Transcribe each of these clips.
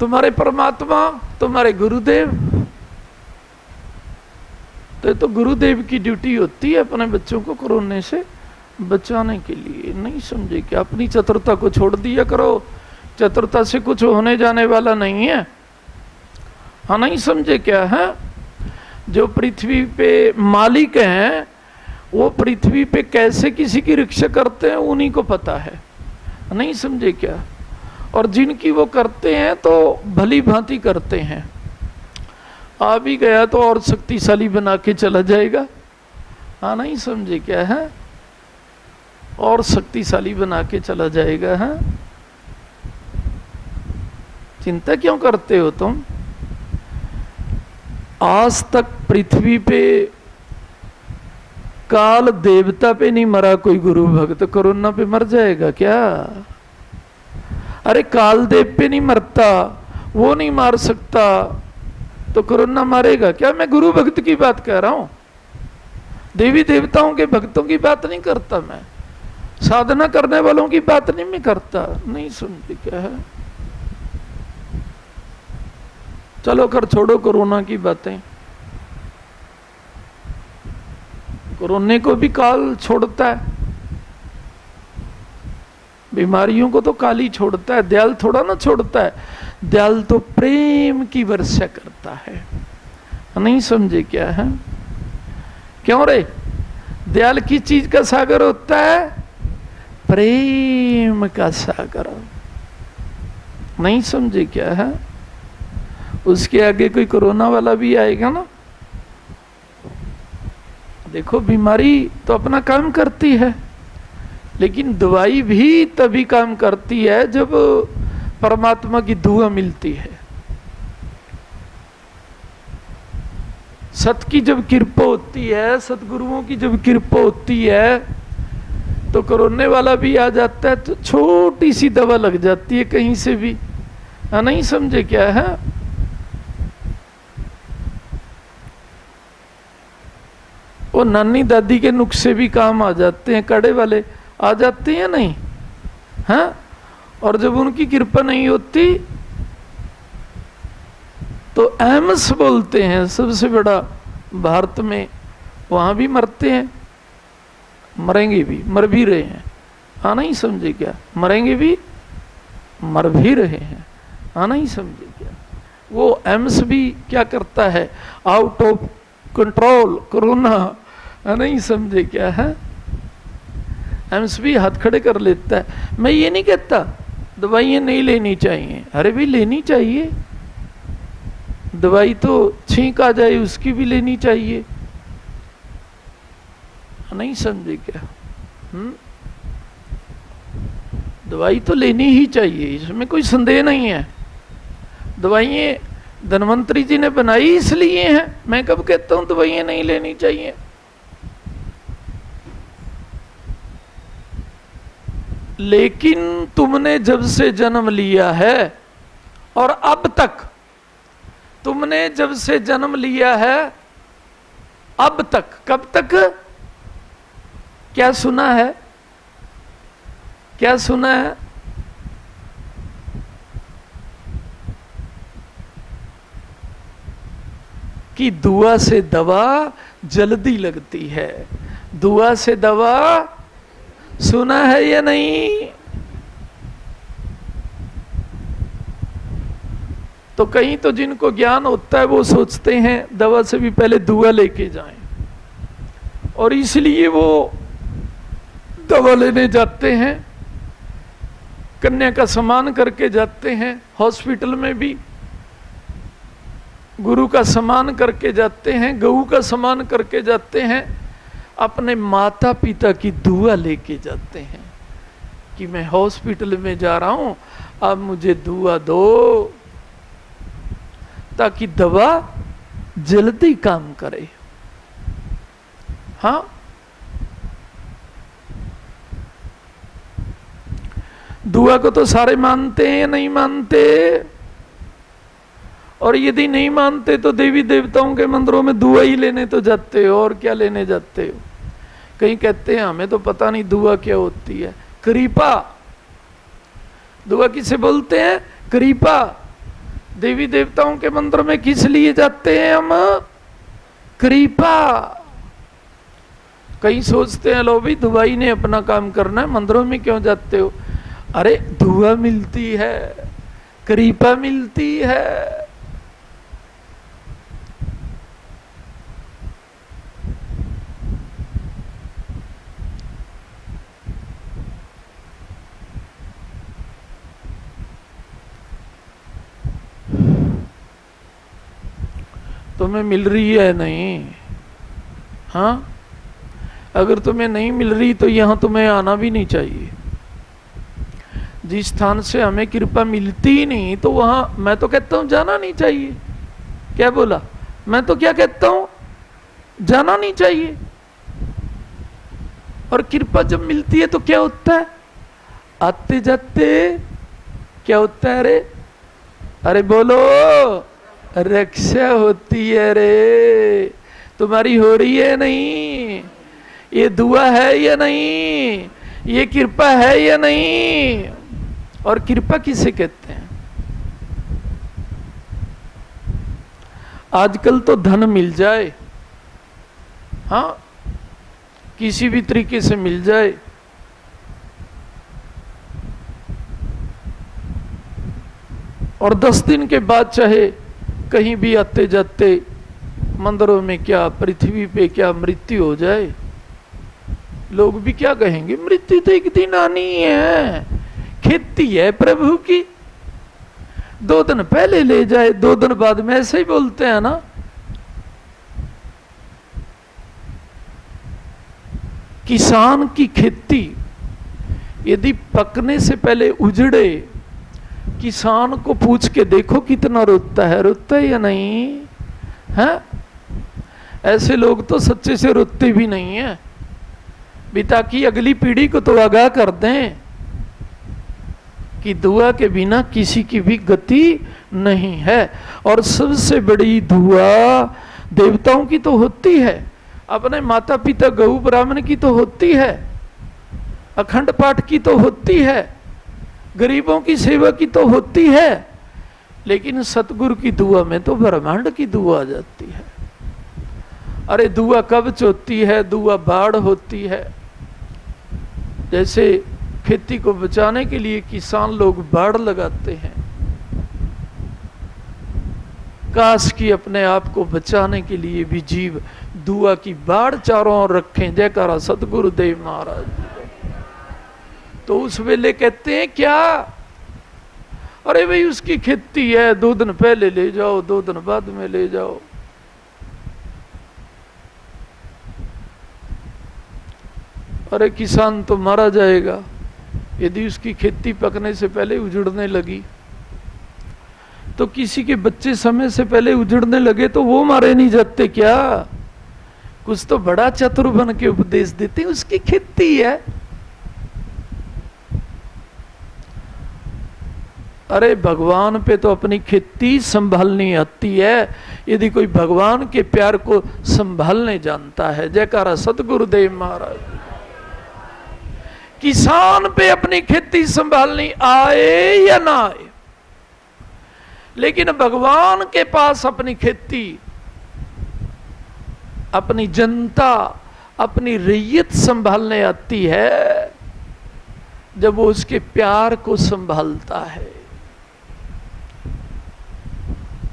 तुम्हारे परमात्मा, तुम्हारे गुरुदेव। तो गुरुदेव की ड्यूटी होती है अपने बच्चों को कोरोना से बचाने के लिए। नहीं समझे क्या? अपनी चतुरता को छोड़ दिया करो, चतुरता से कुछ होने जाने वाला नहीं है। हाँ, नहीं समझे क्या है? जो पृथ्वी पे मालिक हैं वो पृथ्वी पे कैसे किसी की रक्षा करते हैं उन्हीं को पता है। नहीं समझे क्या? और जिनकी वो करते हैं तो भली भांति करते हैं। आ भी गया तो और शक्तिशाली बना के चला जाएगा। हाँ, नहीं समझे क्या है? और शक्तिशाली बना के चला जाएगा। है चिंता क्यों करते हो तुम? आज तक पृथ्वी पे काल देवता पे नहीं मरा कोई गुरु भक्त, कोरोना पे मर जाएगा क्या? अरे काल देव पे नहीं मरता, वो नहीं मार सकता तो कोरोना मारेगा क्या? मैं गुरु भक्त की बात कह रहा हूं, देवी देवताओं के भक्तों की बात नहीं करता, मैं साधना करने वालों की बात नहीं मैं करता। नहीं सुनते क्या है? चलो कर छोड़ो कोरोना की बातें। कोरोना को भी काल छोड़ता है, बीमारियों को तो काल ही छोड़ता है, दयाल थोड़ा ना छोड़ता है। दयाल तो प्रेम की वर्षा करता है। नहीं समझे क्या है? क्यों रे? दयाल की चीज का सागर होता है? प्रेम का सागर। नहीं समझे क्या है? उसके आगे कोई कोरोना वाला भी आएगा ना, देखो बीमारी तो अपना काम करती है, लेकिन दवाई भी तभी काम करती है जब परमात्मा की दुआ मिलती है। सत की जब कृपा होती है, सतगुरुओं की जब कृपा होती है तो कोरोना वाला भी आ जाता है, तो छोटी सी दवा लग जाती है कहीं से भी। नहीं समझे क्या है? वो नानी दादी के नुस्खे भी काम आ जाते हैं, कड़े वाले आ जाते हैं नहीं? हाँ, और जब उनकी कृपा नहीं होती तो एम्स बोलते हैं सबसे बड़ा भारत में, वहां भी मरते हैं, मरेंगे भी, मर भी रहे हैं। हाँ, नहीं समझे क्या? मरेंगे भी, मर भी रहे हैं। हाँ, नहीं समझे क्या? वो एम्स भी क्या करता है? Out of control corona. नहीं समझे क्या है? एम्स भी हाथ खड़े कर लेता है। मैं ये नहीं कहता दवाइयाँ नहीं लेनी चाहिए, अरे भी लेनी चाहिए, दवाई तो छींक आ जाए उसकी भी लेनी चाहिए। नहीं समझे क्या? दवाई तो लेनी ही चाहिए, इसमें कोई संदेह नहीं है। दवाइयाँ धन्वंतरी जी ने बनाई इसलिए हैं, मैं कब कहता हूं दवाइयाँ नहीं लेनी चाहिए? लेकिन तुमने जब से जन्म लिया है और अब तक, तुमने जब से जन्म लिया है अब तक, कब तक क्या सुना है? क्या सुना है? कि दुआ से दवा जल्दी लगती है। दुआ से दवा सुना है या नहीं? तो कहीं तो जिनको ज्ञान होता है वो सोचते हैं दवा से भी पहले दुआ लेके जाएं, और इसलिए वो दवा लेने जाते हैं, कन्या का सम्मान करके जाते हैं, हॉस्पिटल में भी गुरु का सम्मान करके जाते हैं, गऊ का सम्मान करके जाते हैं, अपने माता पिता की दुआ लेके जाते हैं कि मैं हॉस्पिटल में जा रहा हूं, अब मुझे दुआ दो ताकि दवा जल्दी काम करे। हाँ, दुआ को तो सारे मानते हैं या नहीं मानते? और यदि नहीं मानते तो देवी देवताओं के मंदिरों में दुआ ही लेने तो जाते हो, और क्या लेने जाते हो? कहीं कहते हैं हमें तो पता नहीं दुआ क्या होती है। कृपा, दुआ किसे बोलते हैं? कृपा। देवी देवताओं के मंदिर में किस लिए जाते हैं हम? कृपा। कई सोचते हैं लो भाई दुबई ने अपना काम करना है, मंदिरों में क्यों जाते हो? अरे दुआ मिलती है, कृपा मिलती है। तुम्हें मिल रही है नहीं? हाँ, अगर तुम्हें नहीं मिल रही तो यहां तुम्हें आना भी नहीं चाहिए। जिस स्थान से हमें कृपा मिलती ही नहीं तो वहां मैं तो कहता हूं जाना नहीं चाहिए। क्या बोला? मैं तो क्या कहता हूं, जाना नहीं चाहिए। और कृपा जब मिलती है तो क्या होता है? आते जाते क्या होता है? अरे बोलो, रक्षा होती है रे। तुम्हारी हो रही है नहीं? ये दुआ है या नहीं? ये कृपा है या नहीं? और कृपा किसे कहते हैं? आजकल तो धन मिल जाए, हाँ, किसी भी तरीके से मिल जाए, और 10 दिन के बाद चाहे कहीं भी आते जाते मंदिरों में क्या, पृथ्वी पे क्या मृत्यु हो जाए, लोग भी क्या कहेंगे? मृत्यु तो एक दिन आनी है, खेती है प्रभु की। 2 दिन पहले ले जाए, 2 दिन बाद में, ऐसे ही बोलते हैं ना। किसान की खेती यदि पकने से पहले उजड़े, किसान को पूछ के देखो कितना रोता है या नहीं है? ऐसे लोग तो सच्चे से रोते भी नहीं है भी, ताकि अगली पीढ़ी को तो आगाह कर दें कि दुआ के बिना किसी की भी गति नहीं है। और सबसे बड़ी दुआ देवताओं की तो होती है, अपने माता पिता गऊ ब्राह्मण की तो होती है, अखंड पाठ की तो होती है, गरीबों की सेवा की तो होती है, लेकिन सतगुरु की दुआ में तो ब्रह्मांड की दुआ आ जाती है। अरे दुआ कब्ज होती है, दुआ बाढ़ होती है। जैसे खेती को बचाने के लिए किसान लोग बाढ़ लगाते हैं, काश की अपने आप को बचाने के लिए भी जीव दुआ की बाढ़ चारों ओर रखें। जयकारा सतगुरुदेव महाराज। तो उस वेले कहते हैं क्या? अरे भाई उसकी खेती है, 2 दिन पहले ले जाओ, 2 दिन बाद में ले जाओ। अरे किसान तो मारा जाएगा यदि उसकी खेती पकने से पहले उजड़ने लगी। तो किसी के बच्चे समय से पहले उजड़ने लगे तो वो मारे नहीं जाते क्या? कुछ तो बड़ा चतुर बन के उपदेश देते, उसकी खेती है। अरे भगवान पे तो अपनी खेती संभालनी आती है। यदि कोई भगवान के प्यार को संभालने जानता है, जयकारा सतगुरुदेव महाराज। किसान पे अपनी खेती संभालनी आए या ना आए, लेकिन भगवान के पास अपनी खेती, अपनी जनता, अपनी रैयत संभालने आती है जब वो उसके प्यार को संभालता है।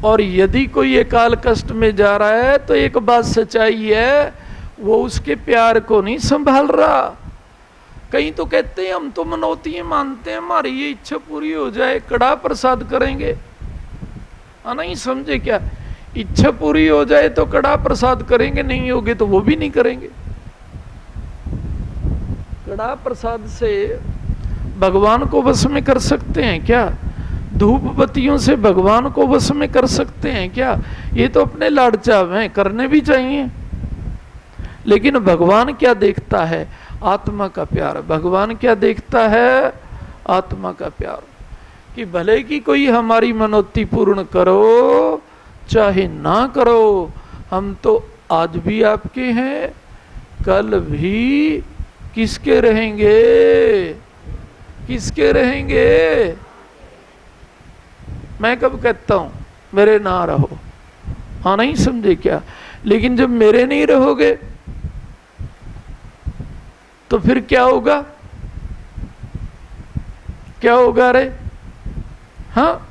और यदि ये काल कष्ट में जा रहा है तो एक बात सच्चाई है, वो उसके प्यार को नहीं संभाल रहा। कहीं तो कहते हैं हम तो मनौती मानते हैं, हमारी ये इच्छा पूरी हो जाए कड़ा प्रसाद करेंगे। नहीं समझे क्या? इच्छा पूरी हो जाए तो कड़ा प्रसाद करेंगे, नहीं होगे तो वो भी नहीं करेंगे। कड़ा प्रसाद से भगवान को वश में कर सकते हैं क्या? धूप बत्तियों से भगवान को वश में कर सकते हैं क्या? ये तो अपने लाड चाव हैं, करने भी चाहिए। लेकिन भगवान क्या देखता है? आत्मा का प्यार। भगवान क्या देखता है? आत्मा का प्यार। कि भले की कोई हमारी मनोती पूर्ण करो चाहे ना करो, हम तो आज भी आपके हैं, कल भी किसके रहेंगे? किसके रहेंगे? मैं कब कहता हूं मेरे ना रहो? हाँ, नहीं समझे क्या? लेकिन जब मेरे नहीं रहोगे तो फिर क्या होगा? क्या होगा रे? हाँ,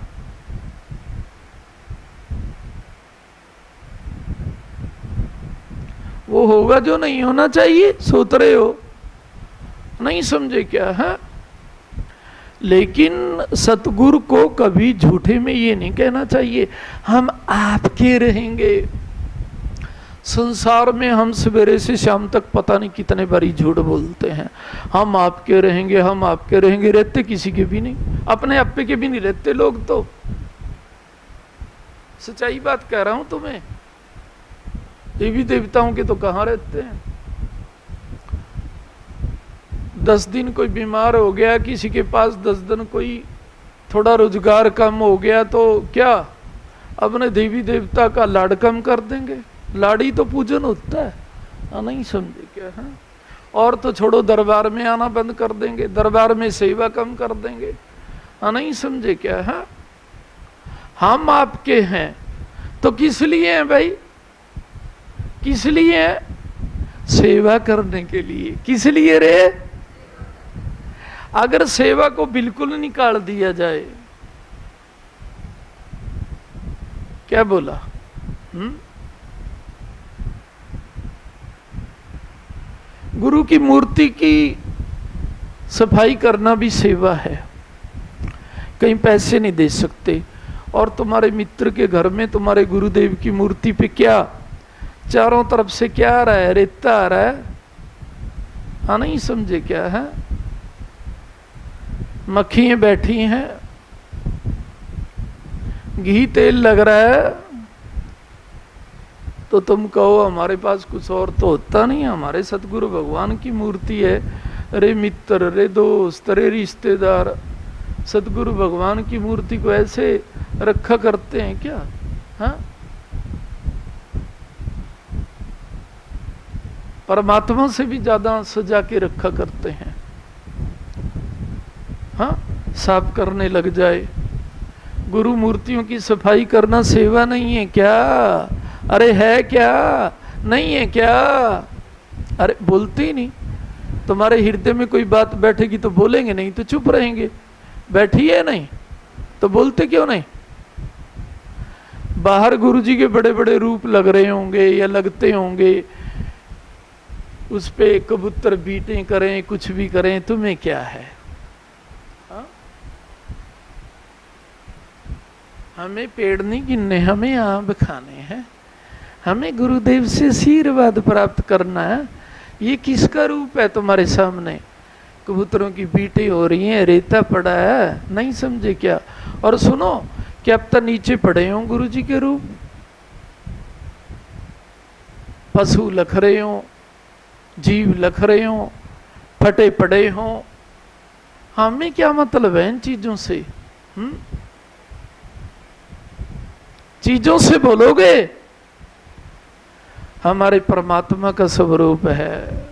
वो होगा जो नहीं होना चाहिए। सोच रहे हो, नहीं समझे क्या? है लेकिन सतगुरु को कभी झूठे में ये नहीं कहना चाहिए हम आपके रहेंगे। संसार में हम सवेरे से शाम तक पता नहीं कितने बारी झूठ बोलते हैं, हम आपके रहेंगे, हम आपके रहेंगे। रहते किसी के भी नहीं, अपने आपे के भी नहीं रहते लोग। तो सच्चाई बात कह रहा हूं तुम्हें। देवी देवताओं के तो कहां रहते हैं? 10 दिन कोई बीमार हो गया किसी के पास, 10 दिन कोई थोड़ा रोजगार कम हो गया तो क्या अपने देवी देवता का लाड कम कर देंगे? लाड़ी तो पूजन होता है, नहीं समझे क्या? है और तो छोड़ो, दरबार में आना बंद कर देंगे, दरबार में सेवा कम कर देंगे, नहीं समझे क्या? है हम आपके हैं तो किस लिए हैं भाई? किस लिए है? सेवा करने के लिए। किस लिए रे? अगर सेवा को बिल्कुल निकाल दिया जाए, क्या बोला? गुरु की मूर्ति की सफाई करना भी सेवा है। कहीं पैसे नहीं दे सकते, और तुम्हारे मित्र के घर में तुम्हारे गुरुदेव की मूर्ति पे क्या चारों तरफ से क्या आ रहा है? रेता आ रहा है, हाँ नहीं समझे क्या? है मक्खियां बैठी हैं, घी तेल लग रहा है, तो तुम कहो हमारे पास कुछ और तो होता नहीं, हमारे सतगुरु भगवान की मूर्ति है। अरे मित्र, रे दोस्त, रे रिश्तेदार, सतगुरु भगवान की मूर्ति को ऐसे रखा करते हैं क्या? हाँ, परमात्मा से भी ज्यादा सजा के रखा करते हैं। हाँ, साफ करने लग जाए। गुरु मूर्तियों की सफाई करना सेवा नहीं है क्या? अरे है क्या? नहीं है क्या? अरे बोलते ही नहीं। तुम्हारे हृदय में कोई बात बैठेगी तो बोलेंगे, नहीं तो चुप रहेंगे। बैठी है नहीं तो बोलते क्यों नहीं? बाहर गुरुजी के बड़े बड़े रूप लग रहे होंगे या लगते होंगे, उस पे कबूतर बीटें करें, कुछ भी करें, तुम्हें क्या है? हा? हमें पेड़ नहीं गिनने, हमें आम खाने हैं, हमें गुरुदेव से आशीर्वाद प्राप्त करना है। ये किसका रूप है तुम्हारे सामने? कबूतरों की बीटें हो रही हैं, रेता पड़ा है, नहीं समझे क्या? और सुनो, क्या अब तक नीचे पड़े हों गुरुजी के रूप? पशु लख रहे हों, जीव लख रहे हों, फटे पड़े हों, हमें क्या मतलब है इन चीजों से? चीजों से बोलोगे? हमारे परमात्मा का स्वरूप है।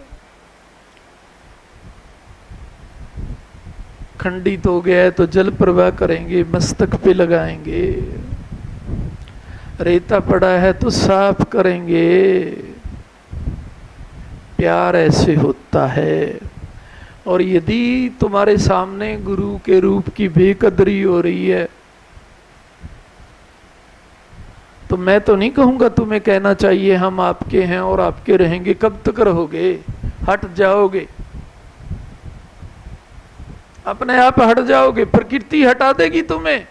खंडित हो गया है तो जल प्रवाह करेंगे, मस्तक पे लगाएंगे। रेता पड़ा है तो साफ करेंगे। प्यार ऐसे होता है। और यदि तुम्हारे सामने गुरु के रूप की बेकदरी हो रही है तो मैं तो नहीं कहूंगा तुम्हें कहना चाहिए हम आपके हैं और आपके रहेंगे। कब तक रहोगे? हट जाओगे, अपने आप हट जाओगे, प्रकृति हटा देगी तुम्हें।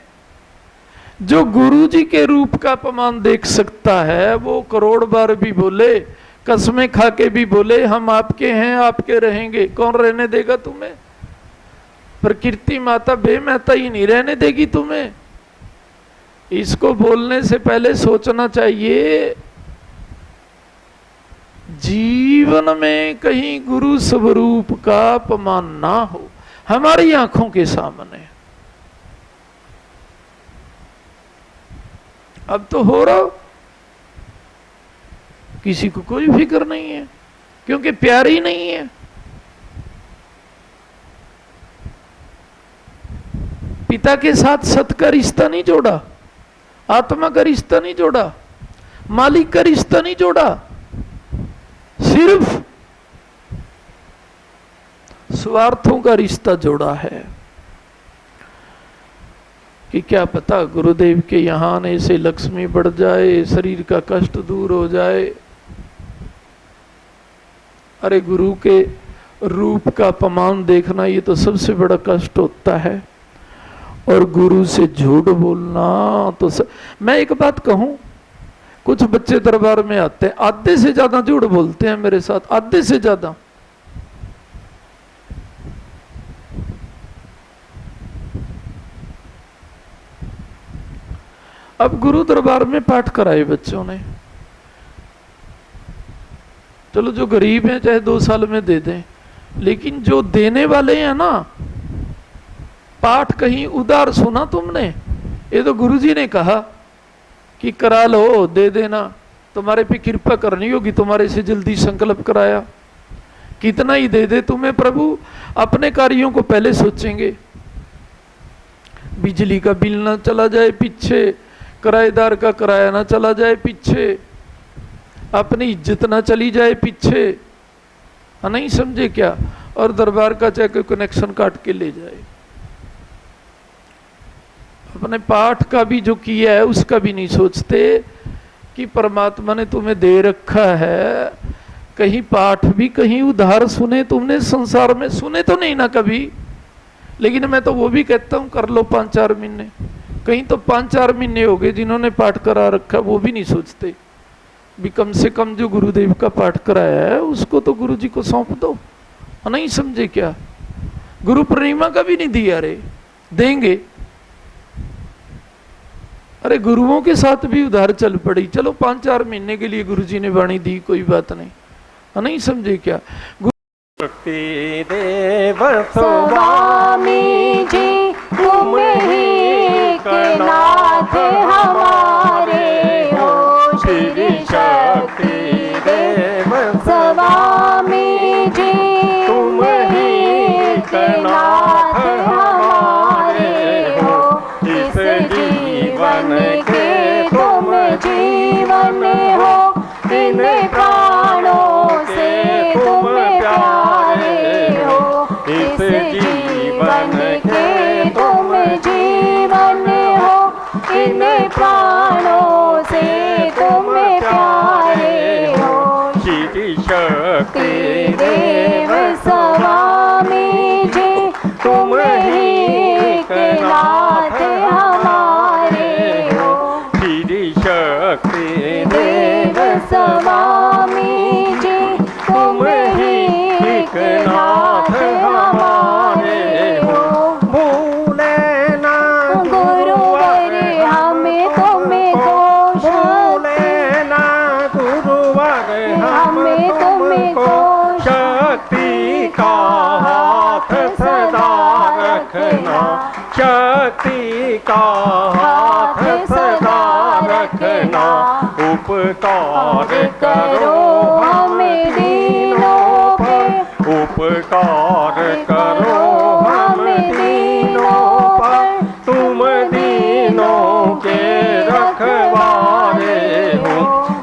जो गुरु जी के रूप का अपमान देख सकता है वो करोड़ बार भी बोले, कसमें खा के भी बोले हम आपके हैं, आपके रहेंगे, कौन रहने देगा तुम्हें? प्रकृति माता बेमहता ही नहीं रहने देगी तुम्हें। इसको बोलने से पहले सोचना चाहिए जीवन में कहीं गुरु स्वरूप का अपमान ना हो हमारी आंखों के सामने। अब तो हो रहा, किसी को कोई फिक्र नहीं है क्योंकि प्यार ही नहीं है। पिता के साथ सत का रिश्ता नहीं जोड़ा, आत्मा का रिश्ता नहीं जोड़ा, मालिक का रिश्ता नहीं जोड़ा, सिर्फ स्वार्थों का रिश्ता जोड़ा है। कि क्या पता गुरुदेव के यहां आने से लक्ष्मी बढ़ जाए, शरीर का कष्ट दूर हो जाए। अरे गुरु के रूप का अपमान देखना ये तो सबसे बड़ा कष्ट होता है, और गुरु से झूठ बोलना तो मैं एक बात कहूं, कुछ बच्चे दरबार में आते हैं, आधे से ज्यादा झूठ बोलते हैं मेरे साथ, आधे से ज्यादा। अब गुरु दरबार में पाठ कराए बच्चों ने, चलो जो गरीब हैं चाहे 2 साल में दे दें, लेकिन जो देने वाले हैं ना, पाठ कहीं उधार सुना तुमने? ये तो गुरुजी ने कहा कि करा लो, दे देना, तुम्हारे पे कृपा करनी होगी, तुम्हारे से जल्दी संकल्प कराया, कितना ही दे दे तुम्हें प्रभु, अपने कार्यों को पहले सोचेंगे। बिजली का बिल ना चला जाए पीछे, किराएदार का किराया ना चला जाए पीछे, अपनी इज्जत ना चली जाए पीछे, नहीं समझे क्या? और दरबार का चाहे कोई कनेक्शन काट के ले जाए। अपने पाठ का भी जो किया है उसका भी नहीं सोचते कि परमात्मा ने तुम्हें दे रखा है, कहीं पाठ भी कहीं उधार सुने तुमने संसार में? सुने तो नहीं ना कभी, लेकिन मैं तो वो भी कहता हूं कर लो 5-4 महीने। कहीं तो 5-4 महीने हो गए जिन्होंने पाठ करा रखा, वो भी नहीं सोचते भी कम से कम जो गुरुदेव का पाठ कराया है उसको तो गुरु जी को सौंप दो, नहीं समझे क्या? गुरु पूर्णिमा का भी नहीं दिया, रे देंगे। अरे गुरुओं के साथ भी उधार चल पड़ी, चलो 5-4 महीने के लिए गुरु जी ने वाणी दी, कोई बात नहीं, नहीं समझे क्या? शक्ति देव स्वामी जी तुम ही के नाथ हमारे हो, श्री शक्ति देव स्वामी जी तुम ही के नाथ हमारे हो, इस जीवन के तुम जीवन हो, इन प्राणों से तुम प्यारे हो, इस जीवन के तुम जीवन हो, इन प्राणों से तुम प्यारे हो, श्री शक्ति देव स्वामी जी तुम ही के नाथ हमारे हो, श्री शक्ति देव स्वामी जी तुम ही के नाथ हमारे हो, भूले ना गुरुवर हमें तुमको, भूले ना गुरुवर हमें तुमको, शक्ति का हाथ सदा रखना, शक्ति का हाथ सदा रखना, उपकार करो हमें दीनों पे, उपकार करो हमें दीनों पर, तुम दीनों के रखवारे हो,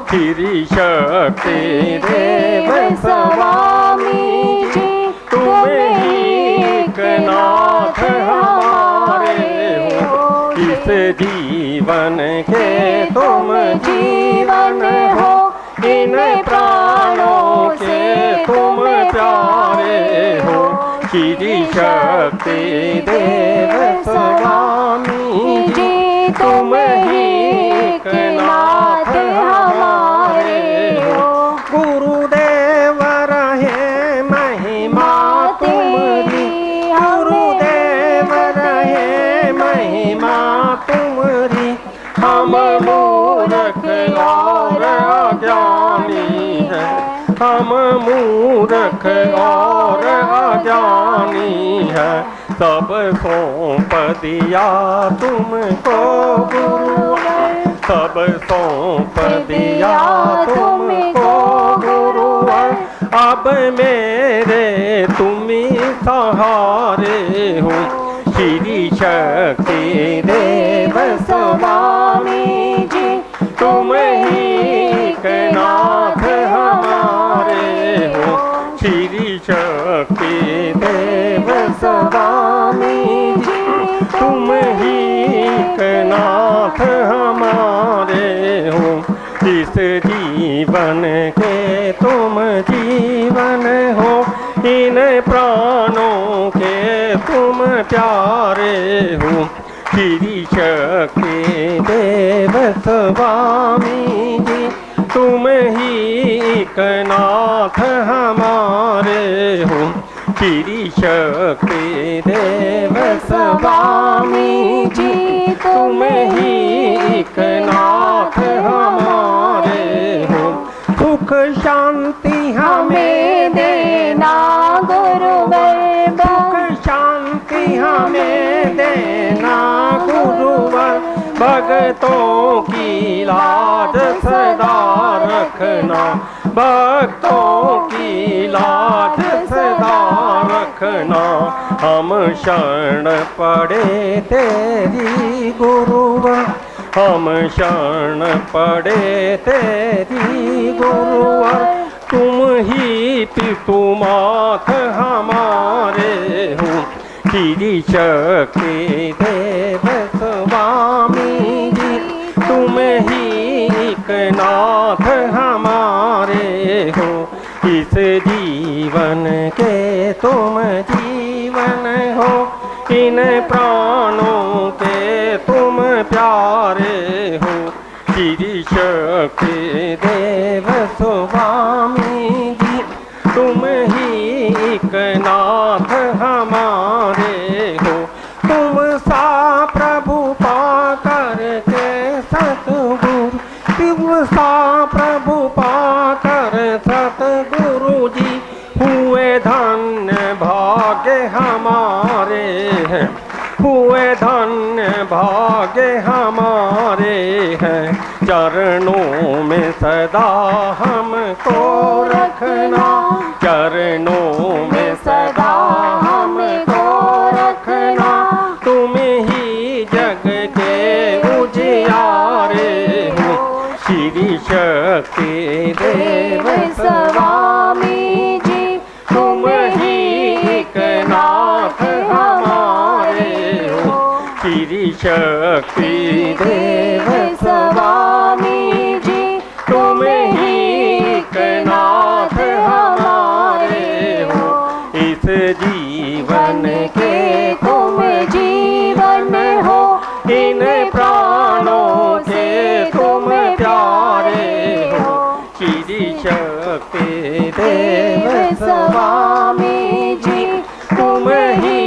श्री शक्ति देव स्वामी जी तुम ही के नाथ हमारे हो, इस जीवन के तुम जीवन हो, इन प्राणों से तुम प्यारे हो, श्री शक्ति देव स्वामी जी तुम ही के नाथ हमारे हो, गुरुदेव रहे महिमा तुम्हारी, गुरुदेव रहे महिमा तुम्हारी, हम मूर्ख और अज्ञानी है, हम मूर्ख और अज्ञानी है, सब सौंप दिया तुमको गुरुवर, सब सौंप दिया तुमको गुरुवर, अब मेरे तुम ही सहारे हो, श्री शक्ति देव स्वामी जी तुम ही एक नाथ हमारे हो। श्री शक्ति देव स्वामी जी तुम ही एक नाथ हमारे हो। इस जीवन के तुम जीवन हो, इन प्राणों के तुम प्यारे हो। श्री शक्ति देव स्वामी जी तुम ही एक नाथ हमारे हो। श्री शक्ति देव स्वामी जी तुम ही एक नाथ हमारे हो। सुख शांति हमें देना गुरुवर, सुख शांति हमें देना गुरुवर। भक्तों की लाज सदा रखना, भक्तों की लाज सदा रखना। हम शरण पड़े तेरी गुरुवर, हम शरण पड़े तेरी गुरुवर। तुम ही पितु मात हमारे हो। श्री शक्ति देव स्वामी जी तुम ही एक नाथ हमारे हो। इस जीवन के तुम जीवन हो, इन प्राणों के तुम प्यारे हो। श्री शक्ति देव स्वामी जी तुम ही एक नाथ हमारे हो। तुम सा प्रभु पाकर के सतगुरु, तुम सा प्रभु पाकर सतगुरु जी हुए धन्य भाग्य हमारे हैं, हुए धन्य भाग्य हमारे हैं। चरणों में सदा हमको रखना, चरणों में सदा हमको रखना। तुम ही जग के उजियारे हो। श्री शक्ति देव स्वामी जी तुम ही एक नाथ हमारे हो। श्री शक्ति देव स्वामी जी तुम ही एक नाथ हमारे हो। इस जीवन के तुम जीवन हो, इन प्राणों के तुम प्यारे हो। श्री शक्ति देव स्वामी जी तुम ही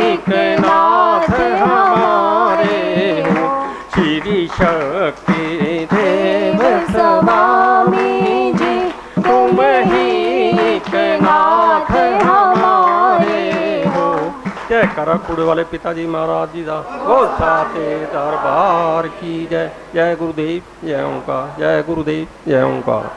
एक नाथ हमारे हो। श्री शक्ति देव स्वामी जी तुम ही एक नाथ हमारे हो। जय करा कुड़े वाले पिताजी महाराज जी दा वो साथे दरबार की जय। जय गुरुदेव जय ओंकार, जय गुरुदेव जय ओंकार।